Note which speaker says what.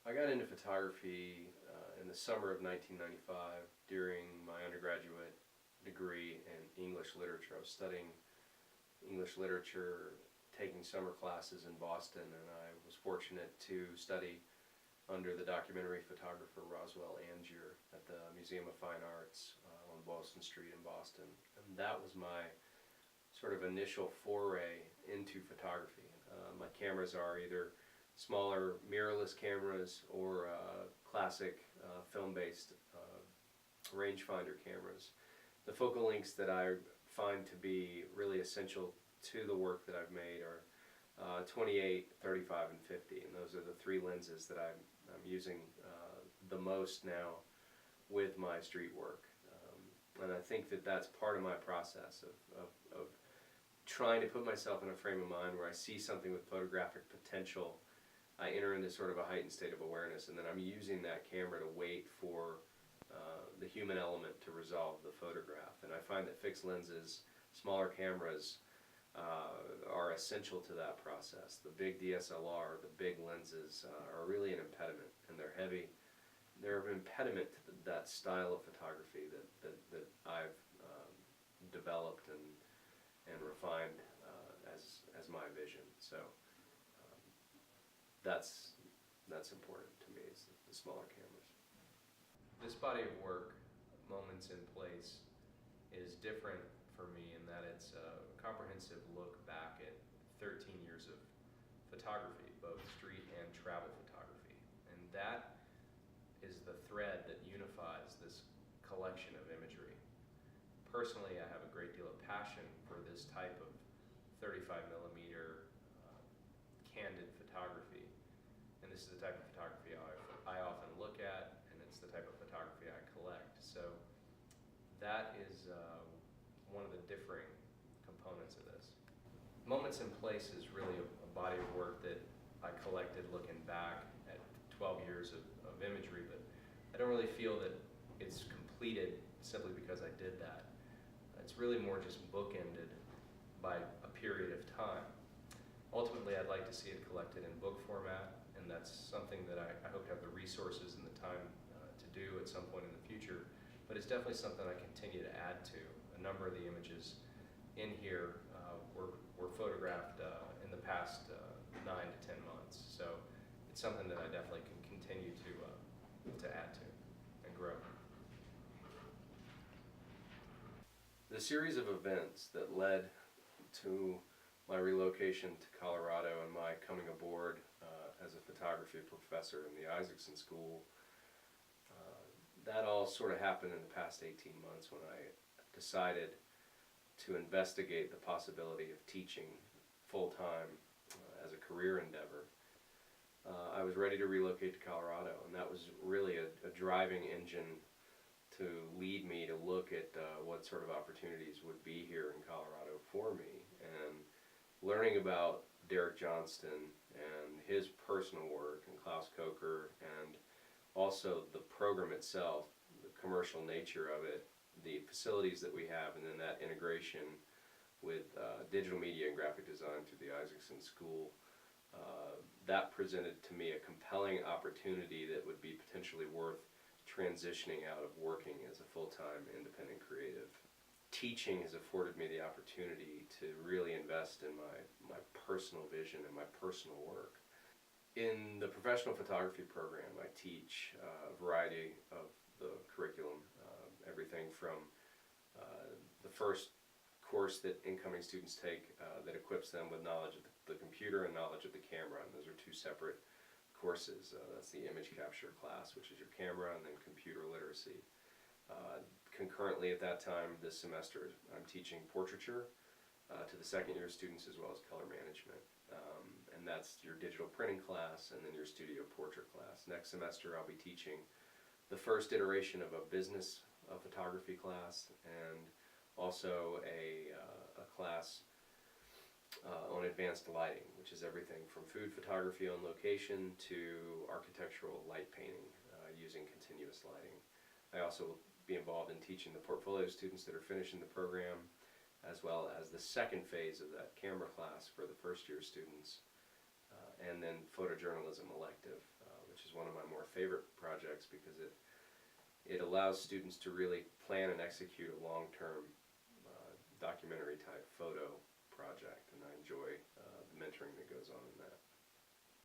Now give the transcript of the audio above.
Speaker 1: I got into photography in the summer of 1995 during my undergraduate degree in English literature. I was studying English literature, taking summer classes in Boston, and I was fortunate to study under the documentary photographer rwilliams at the Museum of Fine Arts on Boylston Street in Boston. And that was my sort of initial foray into photography. My cameras are either smaller mirrorless cameras or classic film-based rangefinder cameras. The focal lengths that I find to be really essential to the work that I've made are 28, 35, and 50, and those are the three lenses that I'm using the most now with my street work. And I think that that's part of my process of trying to put myself in a frame of mind where I see something with photographic potential. I enter into sort of a heightened state of awareness, and then I'm using that camera to wait for the human element to resolve the photograph. And I find that fixed lenses, smaller cameras, are essential to that process. The big DSLR, the big lenses are really an impediment, and they're heavy. They're an impediment to that style of photography that I've developed and refined as my vision. So that's important to me, is the smaller cameras. This body of work, Moments in Place, is different for me in that it's a comprehensive look back at 13 years of photography, both street and travel photography. And that is the thread that unifies this collection of imagery. Personally, I have a great deal of passion for this type of 35mm candid photography. And this is the type of photography I often look at, and it's the type of photography I collect. So that is one of the differing components of this. Moments in Place is really a body of work that I collected looking back at 12 years of imagery, but I don't really feel that it's completed simply because I did that. It's really more just bookended by a period of time. Ultimately, I'd like to see it collected in book format, and that's something that I hope to have the resources and the time to do at some point in the future. But it's definitely something I continue to add to. A number of the images in here were photographed in the past 9 to 10 months. So it's something that I definitely can continue to add to and grow. The series of events that led to my relocation to Colorado and my coming aboard as a photography professor in the Isaacson School, that all sort of happened in the past 18 months when I decided to investigate the possibility of teaching full-time as a career endeavor. I was ready to relocate to Colorado, and that was really a driving engine to lead me to look at what sort of opportunities would be here in Colorado for me. And learning about Derek Johnston and his personal work, and Klaus Kocher, and also the program itself, the commercial nature of it, the facilities that we have, and then that integration with digital media and graphic design through the Isaacson School, that presented to me a compelling opportunity that would be potentially worth transitioning out of working as a full-time independent creative. Teaching has afforded me the opportunity to really invest in my personal vision and my personal work. In the professional photography program, I teach a variety of the curriculum, everything from the first course that incoming students take that equips them with knowledge of the computer and knowledge of the camera, and those are two separate courses. That's the image capture class, which is your camera, and then computer literacy. Concurrently at that time, this semester, I'm teaching portraiture to the second year students as well as color management. And that's your digital printing class and then your studio portrait class. Next semester I'll be teaching the first iteration of a business photography class, and also a class on advanced lighting, which is everything from food photography on location to architectural light painting using continuous lighting. I also will be involved in teaching the portfolio students that are finishing the program, as well as the second phase of that camera class for the first year students, and then photojournalism elective, which is one of favorite projects because it allows students to really plan and execute a long-term documentary type photo project, and I enjoy the mentoring that goes on in that.